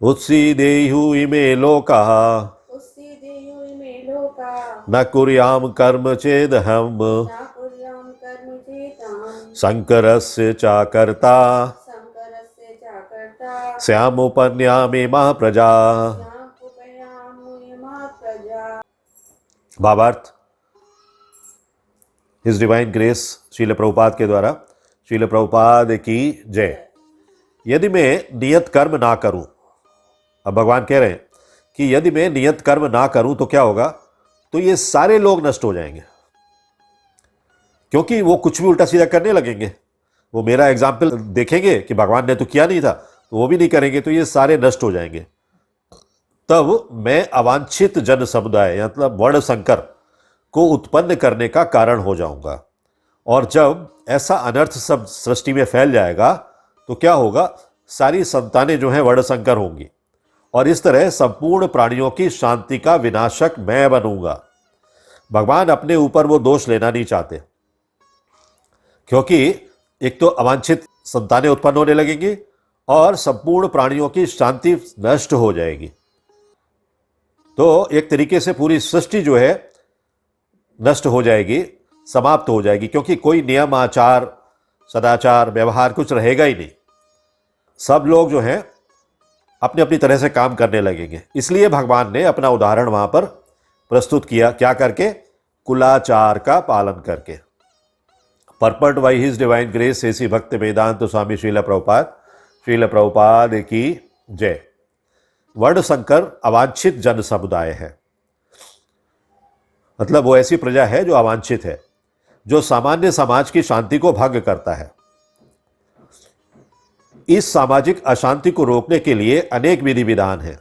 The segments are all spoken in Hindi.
उत्सीदेयु इमे लोकाः उत्सीदेयु इमे लोकाः न कुर्याम कर्म चेदहम न कुर्यां कर्म चेतां शंकरस्य च कर्ता शङ्करस्य च कर्ता स्यामुपन्यामे मह प्रजा। स्यामुपयामुयमा प्रजा। भावार्थ। His divine grace Srila Prabhupada के द्वारा। श्रील प्रभुपाद की जय। यदि मैं नियत कर्म ना करूं, अब भगवान कह रहे हैं कि यदि मैं नियत कर्म ना करूं तो क्या होगा, तो ये सारे लोग नष्ट हो जाएंगे, क्योंकि वो कुछ भी उल्टा सीधा करने लगेंगे। वो मेरा एग्जाम्पल देखेंगे कि भगवान ने तो किया नहीं था, तो वो भी नहीं करेंगे, तो ये सारे नष्ट हो जाएंगे। तब मैं अवांछित जन समुदाय मतलब वर्ण संकर को उत्पन्न करने का कारण हो जाऊंगा। और जब ऐसा अनर्थ सब सृष्टि में फैल जाएगा तो क्या होगा, सारी संतानें जो हैं वर्ण संकर होंगी, और इस तरह संपूर्ण प्राणियों की शांति का विनाशक मैं बनूंगा। भगवान अपने ऊपर वो दोष लेना नहीं चाहते, क्योंकि एक तो अवांछित संतानें उत्पन्न होने लगेंगी और संपूर्ण प्राणियों की शांति नष्ट हो जाएगी। तो एक तरीके से पूरी सृष्टि जो है नष्ट हो जाएगी, समाप्त हो जाएगी, क्योंकि कोई नियम आचार सदाचार व्यवहार कुछ रहेगा ही नहीं। सब लोग जो हैं अपनी अपनी तरह से काम करने लगेंगे। इसलिए भगवान ने अपना उदाहरण वहां पर प्रस्तुत किया, क्या करके, कुलाचार का पालन करके। Purport by his divine grace AC Bhaktivedanta स्वामी श्रील प्रभुपाद की जय। वर्ण संकर अवांछित जन समुदाय है, मतलब वो ऐसी प्रजा है जो अवांछित है, जो सामान्य समाज की शांति को भंग करता है। इस सामाजिक अशांति को रोकने के लिए अनेक विधि विधान हैं,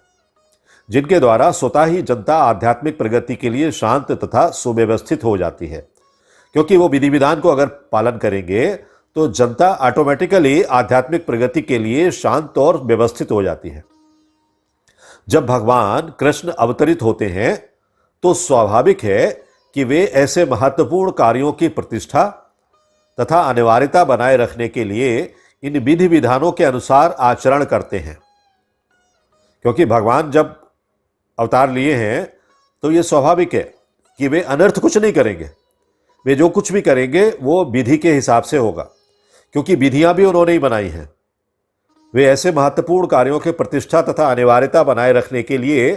जिनके द्वारा स्वतः ही जनता आध्यात्मिक प्रगति के लिए शांत तथा सुव्यवस्थित हो जाती है। क्योंकि वो विधि विधान को अगर पालन करेंगे तो जनता ऑटोमेटिकली आध्यात्मिक प्रगति के लिए शांत और व्यवस्थित हो जाती है। जब भगवान कृष्ण अवतरित होते हैं तो स्वाभाविक है कि वे ऐसे महत्वपूर्ण कार्यों की प्रतिष्ठा तथा अनिवार्यता बनाए रखने के लिए इन विधि विधानों के अनुसार आचरण करते हैं। क्योंकि भगवान जब अवतार लिए हैं तो ये स्वाभाविक है कि वे अनर्थ कुछ नहीं करेंगे। वे जो कुछ भी करेंगे वो विधि के हिसाब से होगा, क्योंकि विधियां भी उन्होंने ही बनाई हैं। वे ऐसे महत्वपूर्ण कार्यों की प्रतिष्ठा तथा अनिवार्यता बनाए रखने के लिए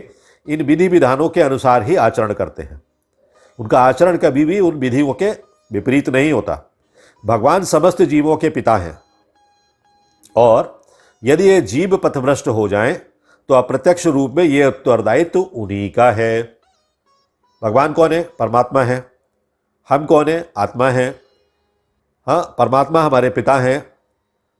इन विधि विधानों के अनुसार ही आचरण करते हैं। उनका आचरण कभी भी उन विधियों के विपरीत नहीं होता। भगवान समस्त जीवों के पिता हैं, और यदि ये जीव पथभ्रष्ट हो जाएं तो अप्रत्यक्ष रूप में ये उत्तरदायित्व उन्हीं का है। भगवान कौन है? परमात्मा है। हम कौन है? आत्मा है। हाँ, परमात्मा हमारे पिता हैं,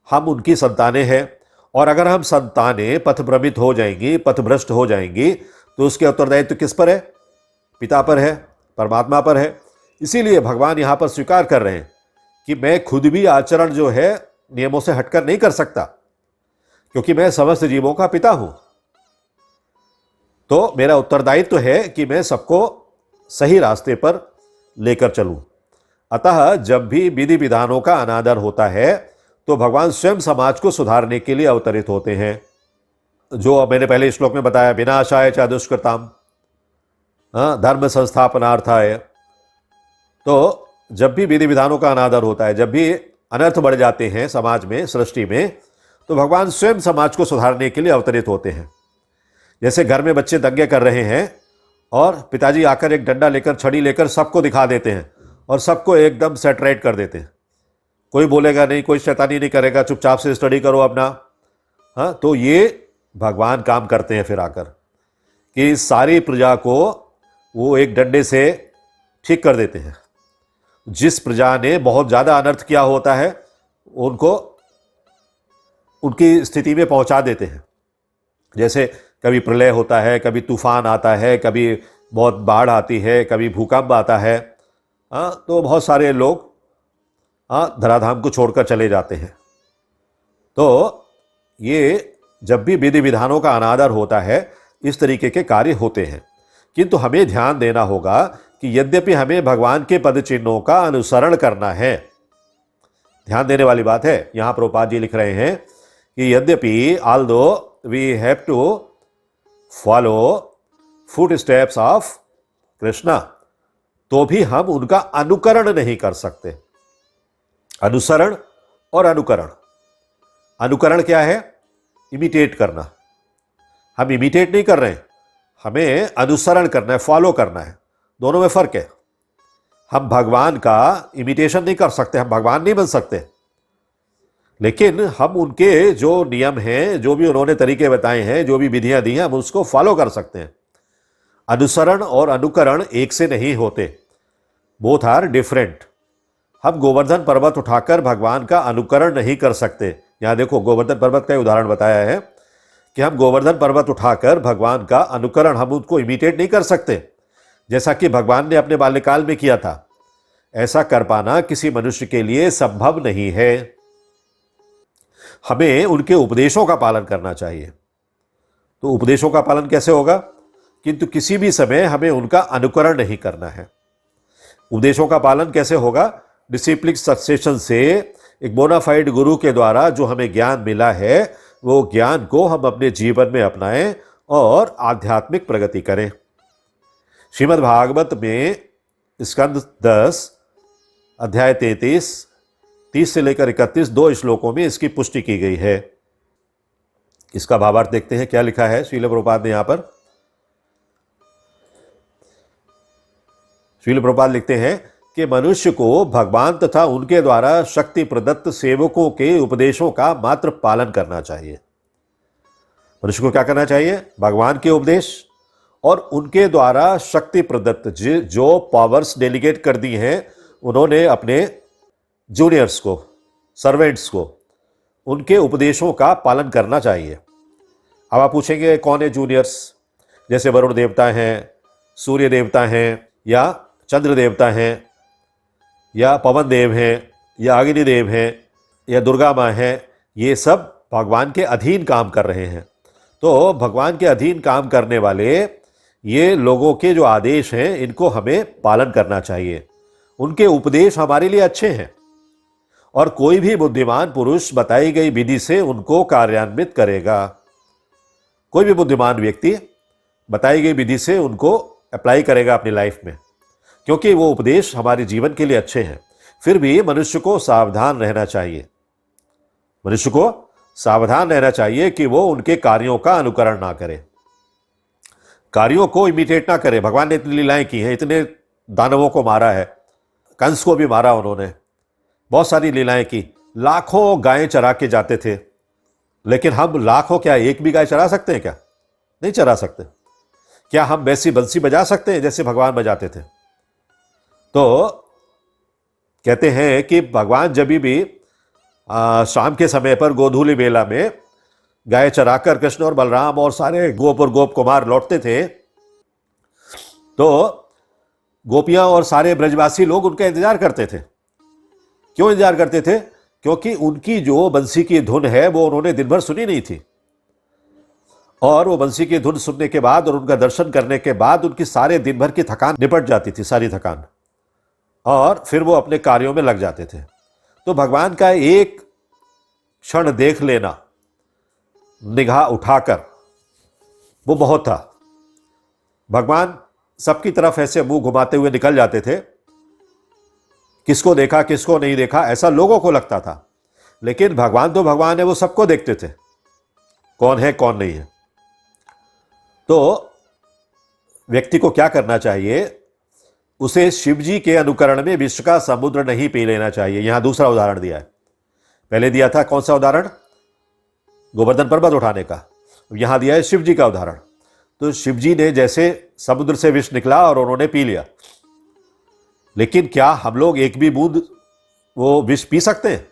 हम उनकी संतानें हैं। और अगर हम संतानें पथभ्रमित हो जाएंगी, पथभ्रष्ट हो जाएंगी, तो उसके उत्तरदायित्व किस पर है? पिता पर है, परमात्मा पर है। इसीलिए भगवान यहां पर स्वीकार कर रहे हैं कि मैं खुद भी आचरण जो है नियमों से हटकर नहीं कर सकता, क्योंकि मैं समस्त जीवों का पिता हूं। तो मेरा उत्तरदायित्व है कि मैं सबको सही रास्ते पर लेकर चलूं। अतः जब भी विधि विधानों का अनादर होता है तो भगवान स्वयं समाज को सुधारने के लिए अवतरित होते हैं। जो मैंने पहले श्लोक में बताया, विनाशाय च दुष्कृताम धर्म संस्थापनार्थाय। तो जब भी विधि विधानों का अनादर होता है, जब भी अनर्थ बढ़ जाते हैं समाज में, सृष्टि में, तो भगवान स्वयं समाज को सुधारने के लिए अवतरित होते हैं। जैसे घर में बच्चे दंगे कर रहे हैं और पिताजी आकर एक डंडा लेकर, छड़ी लेकर सबको दिखा देते हैं और सबको एकदम सेटरेट कर देते हैं। कोई बोलेगा नहीं, कोई शैतानी नहीं करेगा, चुपचाप से स्टडी करो अपना। हाँ, तो ये भगवान काम करते हैं फिर आकर कि सारी प्रजा को वो एक डंडे से ठीक कर देते हैं। जिस प्रजा ने बहुत ज़्यादा अनर्थ किया होता है उनको उनकी स्थिति में पहुंचा देते हैं। जैसे कभी प्रलय होता है, कभी तूफान आता है, कभी बहुत बाढ़ आती है, कभी भूकंप आता है। तो बहुत सारे लोग धराधाम को छोड़कर चले जाते हैं। तो ये जब भी विधि विधानों का अनादर होता है, इस तरीके के कार्य होते हैं। किंतु हमें ध्यान देना होगा कि यद्यपि हमें भगवान के पद चिन्हों का अनुसरण करना है, ध्यान देने वाली बात है। यहां प्रभुपाद जी लिख रहे हैं कि यद्यपि although we have to follow foot steps of Krishna, तो भी हम उनका अनुकरण नहीं कर सकते। अनुसरण और अनुकरण। अनुकरण क्या है? इमिटेट करना। हम इमिटेट नहीं कर रहे हैं, हमें अनुसरण करना है, फॉलो करना है। दोनों में फर्क है। हम भगवान का इमिटेशन नहीं कर सकते, हम भगवान नहीं बन सकते, लेकिन हम उनके जो नियम हैं, जो भी उन्होंने तरीके बताए हैं, जो भी विधियां दी हैं, हम उसको फॉलो कर सकते हैं। अनुसरण और अनुकरण एक से नहीं होते, बोथ आर डिफरेंट। हम गोवर्धन पर्वत उठाकर भगवान का अनुकरण नहीं कर सकते। यहां देखो, गोवर्धन पर्वत का उदाहरण बताया है कि हम गोवर्धन पर्वत उठाकर भगवान का अनुकरण, हम उनको इमिटेट नहीं कर सकते जैसा कि भगवान ने अपने बाल्यकाल में किया था। ऐसा कर पाना किसी मनुष्य के लिए संभव नहीं है। हमें उनके उपदेशों का पालन करना चाहिए। तो उपदेशों का पालन कैसे होगा? किंतु किसी भी समय हमें उनका अनुकरण नहीं करना है। उपदेशों का पालन कैसे होगा? डिसिप्लिन सक्सेशन से एक बोनाफाइड गुरु के द्वारा जो हमें ज्ञान मिला है, वो ज्ञान को हम अपने जीवन में अपनाएं और आध्यात्मिक प्रगति करें। श्रीमद् भागवत में स्कंद 10 अध्याय 30 से लेकर 31 दो श्लोकों में इसकी पुष्टि की गई है। इसका भावार्थ देखते हैं, क्या लिखा है श्रील प्रभुपाद ने यहां पर। श्रील प्रभुपाद लिखते हैं कि मनुष्य को भगवान तथा उनके द्वारा शक्ति प्रदत्त सेवकों के उपदेशों का मात्र पालन करना चाहिए। मनुष्य को क्या करना चाहिए? भगवान के उपदेश और उनके द्वारा शक्ति प्रदत्त जो पावर्स डेलीगेट कर दी हैं उन्होंने अपने जूनियर्स को, सर्वेंट्स को, उनके उपदेशों का पालन करना चाहिए। अब आप पूछेंगे कौन है जूनियर्स? जैसे वरुण देवता हैं, सूर्य देवता हैं, या चंद्र देवता हैं, या पवन देव हैं, या अग्नि देव हैं, या दुर्गा माँ हैं। ये सब भगवान के अधीन काम कर रहे हैं। तो भगवान के अधीन काम करने वाले ये लोगों के जो आदेश हैं, इनको हमें पालन करना चाहिए। उनके उपदेश हमारे लिए अच्छे हैं और कोई भी बुद्धिमान पुरुष बताई गई विधि से उनको कार्यान्वित करेगा। कोई भी बुद्धिमान व्यक्ति बताई गई विधि से उनको अप्लाई करेगा अपनी लाइफ में, क्योंकि वो उपदेश हमारे जीवन के लिए अच्छे हैं। फिर भी मनुष्य को सावधान रहना चाहिए। मनुष्य को सावधान रहना चाहिए कि वो उनके कार्यों का अनुकरण ना करे, कार्यों को इमिटेट ना करे। भगवान ने इतनी लीलाएं की हैं, इतने दानवों को मारा है, कंस को भी मारा उन्होंने, बहुत सारी लीलाएं की, लाखों गायें चरा के जाते थे। लेकिन हम लाखों क्या एक भी गाय चरा सकते हैं क्या? नहीं चरा सकते। क्या हम वैसी बंसी बजा सकते हैं जैसे भगवान बजाते थे? तो कहते हैं कि भगवान जब भी शाम के समय पर गोधूली बेला में गाय चराकर कृष्ण और बलराम और सारे गोप और गोप कुमार लौटते थे, तो गोपियां और सारे ब्रजवासी लोग उनका इंतजार करते थे। क्यों इंतजार करते थे? क्योंकि उनकी जो बंसी की धुन है वो उन्होंने दिन भर सुनी नहीं थी, और वो बंसी की धुन सुनने के बाद और उनका दर्शन करने के बाद उनकी सारे दिन भर की थकान निपट जाती थी, सारी थकान, और फिर वो अपने कार्यों में लग जाते थे। तो भगवान का एक क्षण देख लेना, निगाह उठाकर, वो बहुत था। भगवान सबकी तरफ ऐसे मुंह घुमाते हुए निकल जाते थे। किसको देखा किसको नहीं देखा ऐसा लोगों को लगता था, लेकिन भगवान तो भगवान है, वो सबको देखते थे, कौन है कौन नहीं है। तो व्यक्ति को क्या करना चाहिए? उसे शिव जी के अनुकरण में विश्व का समुद्र नहीं पी लेना चाहिए। यहां दूसरा उदाहरण दिया है। पहले दिया था कौन सा उदाहरण? गोवर्धन पर्वत उठाने का। यहां दिया है शिव जी का उदाहरण। तो शिव जी ने जैसे समुद्र से विष निकला और उन्होंने पी लिया, लेकिन क्या हम लोग एक भी बूंद वो विष पी सकते हैं?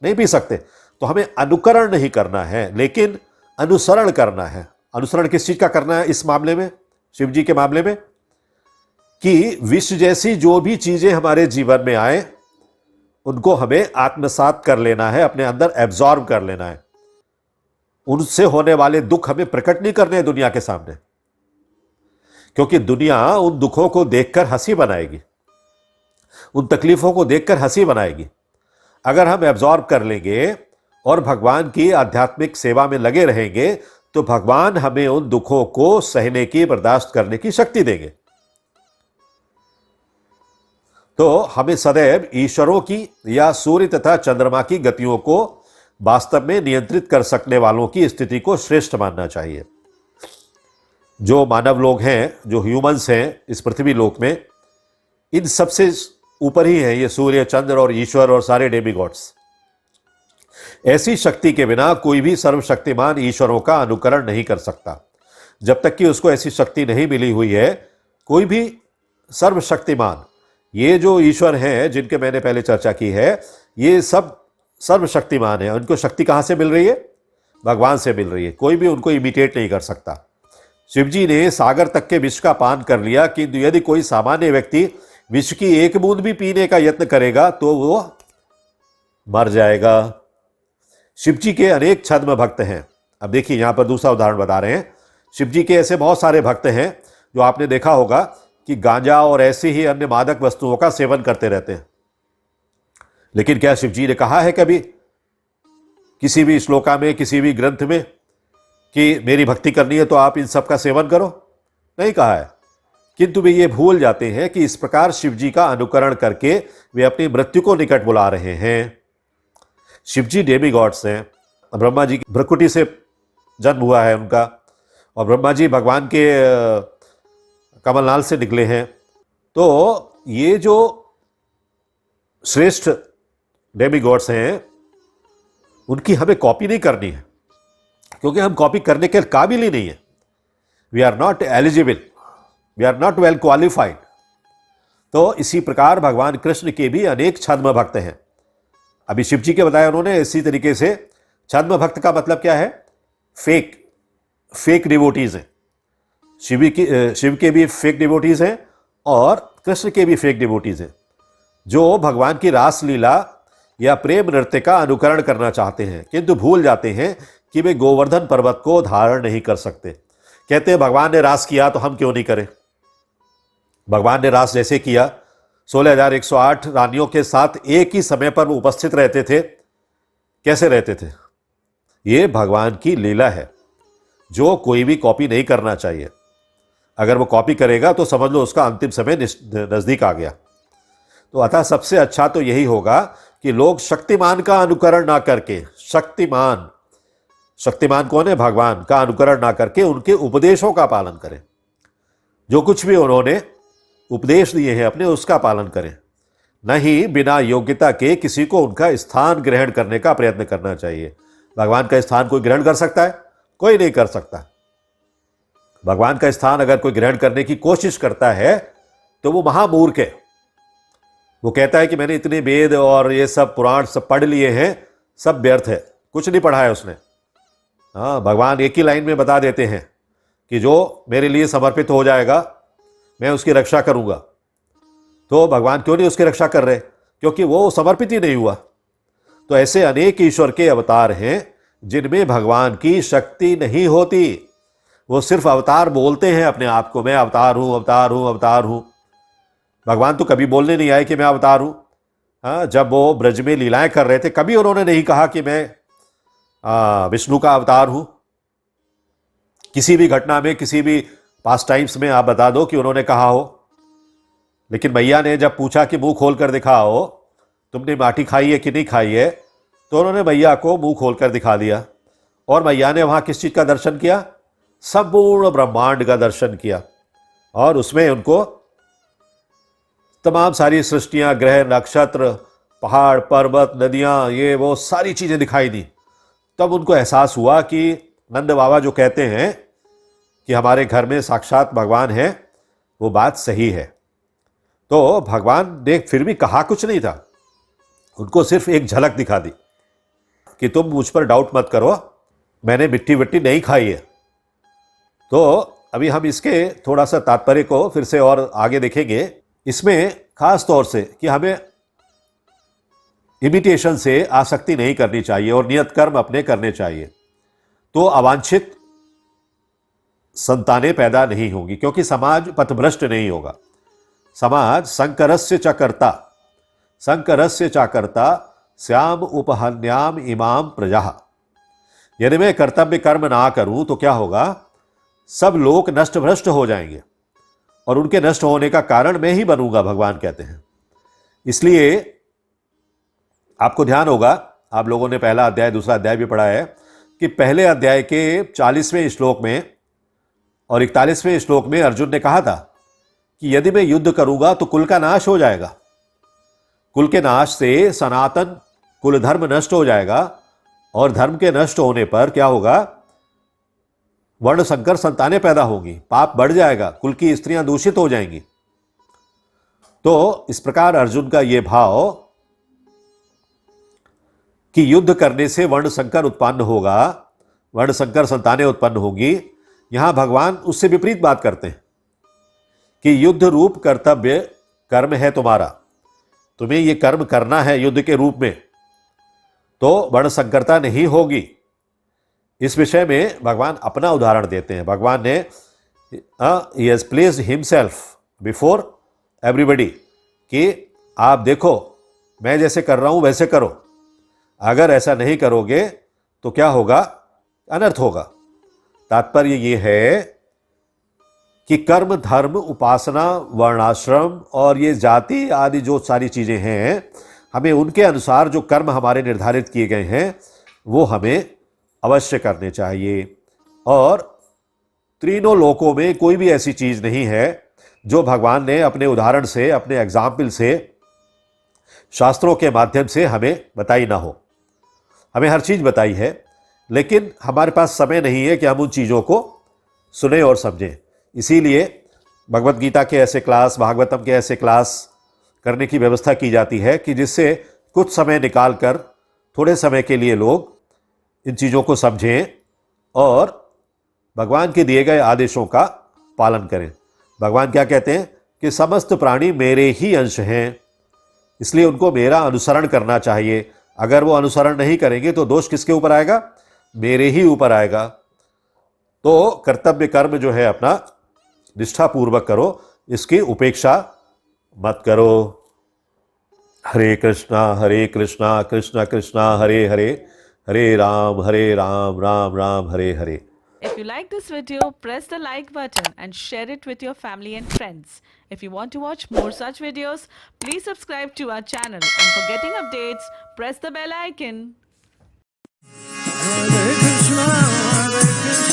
नहीं पी सकते। तो हमें अनुकरण नहीं करना है, लेकिन अनुसरण करना है। अनुसरण किस चीज का करना है इस मामले में, शिव जी के मामले में? कि विष जैसी जो भी चीजें हमारे जीवन में आए उनको हमें आत्मसात कर लेना है, अपने अंदर एब्जॉर्ब कर लेना है। उनसे होने वाले दुख हमें प्रकट नहीं करने हैं दुनिया के सामने, क्योंकि दुनिया उन दुखों को देखकर हंसी बनाएगी, उन तकलीफों को देखकर हंसी बनाएगी। अगर हम एब्जॉर्ब कर लेंगे और भगवान की आध्यात्मिक सेवा में लगे रहेंगे तो भगवान हमें उन दुखों को सहने की, बर्दाश्त करने की शक्ति देंगे। तो हमें सदैव ईश्वरों की या सूर्य तथा चंद्रमा की गतियों को वास्तव में नियंत्रित कर सकने वालों की स्थिति को श्रेष्ठ मानना चाहिए। जो मानव लोग हैं, जो ह्यूमंस हैं इस पृथ्वी लोक में, इन सबसे ऊपर ही है ये सूर्य, चंद्र और ईश्वर और सारे डेमिगॉड्स। ऐसी शक्ति के बिना कोई भी सर्वशक्तिमान ईश्वरों का अनुकरण नहीं कर सकता। जब तक कि उसको ऐसी शक्ति नहीं मिली हुई है, कोई भी सर्वशक्तिमान, ये जो ईश्वर हैं जिनके मैंने पहले चर्चा की है, ये सब सर्वशक्तिमान है। उनको शक्ति कहाँ से मिल रही है? भगवान से मिल रही है। कोई भी उनको इमिटेट नहीं कर सकता। शिवजी ने सागर तक के विष का पान कर लिया, किंतु यदि कोई सामान्य व्यक्ति विष की एक बूंद भी पीने का यत्न करेगा तो वो मर जाएगा। शिवजी के अनेक छद्म भक्त हैं। अब देखिए यहां पर दूसरा उदाहरण बता रहे हैं। शिवजी के ऐसे बहुत सारे भक्त हैं जो आपने देखा होगा कि गांजा और ऐसी ही अन्य मादक वस्तुओं का सेवन करते रहते हैं। लेकिन क्या शिवजी ने कहा है कभी किसी भी श्लोका में, किसी भी ग्रंथ में कि मेरी भक्ति करनी है तो आप इन सब का सेवन करो? नहीं कहा है। किंतु वे ये भूल जाते हैं कि इस प्रकार शिवजी का अनुकरण करके वे अपनी मृत्यु को निकट बुला रहे हैं। शिवजी डेमीगॉड्स हैं। ब्रह्मा जी की भ्रकुटी से जन्म हुआ है उनका, और ब्रह्मा जी भगवान के कमलनाल से निकले हैं। तो ये जो श्रेष्ठ डेमीगॉड्स हैं उनकी हमें कॉपी नहीं करनी है, क्योंकि हम कॉपी करने के काबिल ही नहीं है। We are not eligible, we are not well qualified. तो इसी प्रकार भगवान कृष्ण के भी अनेक छद्म भक्त हैं। अभी शिव जी के बताया उन्होंने। इसी तरीके से छद्म भक्त का मतलब क्या है? फेक डिवोटीज हैं। शिव के भी फेक डिवोटीज हैं और कृष्ण के भी फेक डिवोटीज हैं, जो भगवान की रासलीला या प्रेम नृत्य का अनुकरण करना चाहते हैं, किंतु भूल जाते हैं कि वे गोवर्धन पर्वत को धारण नहीं कर सकते। कहते हैं भगवान ने रास किया तो हम क्यों नहीं करें? भगवान ने रास जैसे किया, 16,108 रानियों के साथ एक ही समय पर वो उपस्थित रहते थे। कैसे रहते थे? ये भगवान की लीला है, जो कोई भी कॉपी नहीं करना चाहिए। अगर वो कॉपी करेगा तो समझ लो उसका अंतिम समय नजदीक आ गया। तो अतः सबसे अच्छा तो यही होगा कि लोग शक्तिमान का अनुकरण ना करके, शक्तिमान कौन है? भगवान का अनुकरण ना करके उनके उपदेशों का पालन करें। जो कुछ भी उन्होंने उपदेश दिए हैं अपने, उसका पालन करें। नहीं बिना योग्यता के किसी को उनका स्थान ग्रहण करने का प्रयत्न करना चाहिए। भगवान का स्थान कोई ग्रहण कर सकता है? कोई नहीं कर सकता। भगवान का स्थान अगर कोई ग्रहण करने की कोशिश करता है तो वो महामूर्ख है। वो कहता है कि मैंने इतने वेद और ये सब पुराण सब पढ़ लिए हैं, सब व्यर्थ है, कुछ नहीं पढ़ा है उसने। हाँ, भगवान एक ही लाइन में बता देते हैं कि जो मेरे लिए समर्पित हो जाएगा मैं उसकी रक्षा करूंगा। तो भगवान क्यों नहीं उसकी रक्षा कर रहे? क्योंकि वो समर्पित ही नहीं हुआ। तो ऐसे अनेक ईश्वर के अवतार हैं जिनमें भगवान की शक्ति नहीं होती। वो सिर्फ अवतार बोलते हैं अपने आप को, मैं अवतार हूं, अवतार हूं, अवतार हूं। भगवान तो कभी बोलने नहीं आए कि मैं अवतार हूं। हाँ, जब वो ब्रज में लीलाएं कर रहे थे, कभी उन्होंने नहीं कहा कि मैं विष्णु का अवतार हूं। किसी भी घटना में, किसी भी पास्ट टाइम्स में आप बता दो कि उन्होंने कहा हो। लेकिन मैया ने जब पूछा कि मुंह खोल कर दिखाओ, तुमने माटी खाई है कि नहीं खाई है, तो उन्होंने मैया को मुंह खोल कर दिखा दिया। और मैया ने वहां किस चीज का दर्शन किया? संपूर्ण ब्रह्मांड का दर्शन किया। और उसमें उनको तमाम सारी सृष्टियां, ग्रह, नक्षत्र, पहाड़, पर्वत, नदियां, ये वो सारी चीजें दिखाई दी। तब उनको एहसास हुआ कि नंद बाबा जो कहते हैं कि हमारे घर में साक्षात भगवान है, वो बात सही है। तो भगवान ने फिर भी कहा कुछ नहीं था, उनको सिर्फ एक झलक दिखा दी कि तुम मुझ पर डाउट मत करो, मैंने मिट्टी विट्टी नहीं खाई है। तो अभी हम इसके थोड़ा सा तात्पर्य को फिर से और आगे देखेंगे। इसमें खास तौर से कि हमें इमिटेशन से आसक्ति नहीं करनी चाहिए और नियत कर्म अपने करने चाहिए, तो अवांछित संतानें पैदा नहीं होंगी, क्योंकि समाज पथभ्रष्ट नहीं होगा। समाज संकरस्य च कर्ता, संकरस्य च कर्ता, श्याम उपहन्याम इमाम प्रजा। यदि मैं कर्तव्य कर्म ना करूं तो क्या होगा? सब लोग नष्ट भ्रष्ट हो जाएंगे और उनके नष्ट होने का कारण मैं ही बनूंगा, भगवान कहते हैं। इसलिए आपको ध्यान होगा, आप लोगों ने पहला अध्याय दूसरा अध्याय भी पढ़ा है कि पहले अध्याय के 40वें श्लोक में और 41वें श्लोक में अर्जुन ने कहा था कि यदि मैं युद्ध करूंगा तो कुल का नाश हो जाएगा। कुल के नाश से सनातन कुल धर्म नष्ट हो जाएगा और धर्म के नष्ट होने पर क्या होगा? वर्ण संकर संतानें पैदा होंगी, पाप बढ़ जाएगा, कुल की स्त्रियां दूषित हो जाएंगी। तो इस प्रकार अर्जुन का यह भाव कि युद्ध करने से वर्ण संकर उत्पन्न होगा, वर्ण संकर संतानें उत्पन्न होंगी, यहां भगवान उससे विपरीत बात करते हैं कि युद्ध रूप कर्तव्य कर्म है तुम्हारा, तुम्हें यह कर्म करना है युद्ध के रूप में, तो वर्ण संकरता नहीं होगी। इस विषय में भगवान अपना उदाहरण देते हैं। भगवान ने he has placed himself before everybody कि आप देखो मैं जैसे कर रहा हूं वैसे करो, अगर ऐसा नहीं करोगे तो क्या होगा? अनर्थ होगा। तात्पर्य यह है कि कर्म धर्म उपासना वर्णाश्रम और ये जाति आदि जो सारी चीजें हैं, हमें उनके अनुसार जो कर्म हमारे निर्धारित किए गए हैं वो हमें अवश्य करने चाहिए। और तीनों लोकों में कोई भी ऐसी चीज नहीं है जो भगवान ने अपने उदाहरण से, अपने एग्जाम्पल से, शास्त्रों के माध्यम से हमें बताई ना हो। हमें हर चीज बताई है, लेकिन हमारे पास समय नहीं है कि हम उन चीजों को सुने और समझें। इसीलिए भगवत गीता के ऐसे क्लास, भागवतम के ऐसे क्लास करने की व्यवस्था की जाती है कि जिससे कुछ समय निकालकर थोड़े समय के लिए लोग इन चीज़ों को समझें और भगवान के दिए गए आदेशों का पालन करें। भगवान क्या कहते हैं कि समस्त प्राणी मेरे ही अंश हैं, इसलिए उनको मेरा अनुसरण करना चाहिए। अगर वो अनुसरण नहीं करेंगे तो दोष किसके ऊपर आएगा? मेरे ही ऊपर आएगा। तो कर्तव्य कर्म जो है अपना निष्ठापूर्वक करो, इसकी उपेक्षा मत करो। हरे कृष्णा कृष्ण कृष्णा हरे हरे, हरे Ram Ram Ram Hare Hare. If you like this video, press the like button and share it with your family and friends. If you want to watch more such videos, please subscribe to our channel, and for getting updates, press the bell icon. Hare Krishna, Hare Krishna.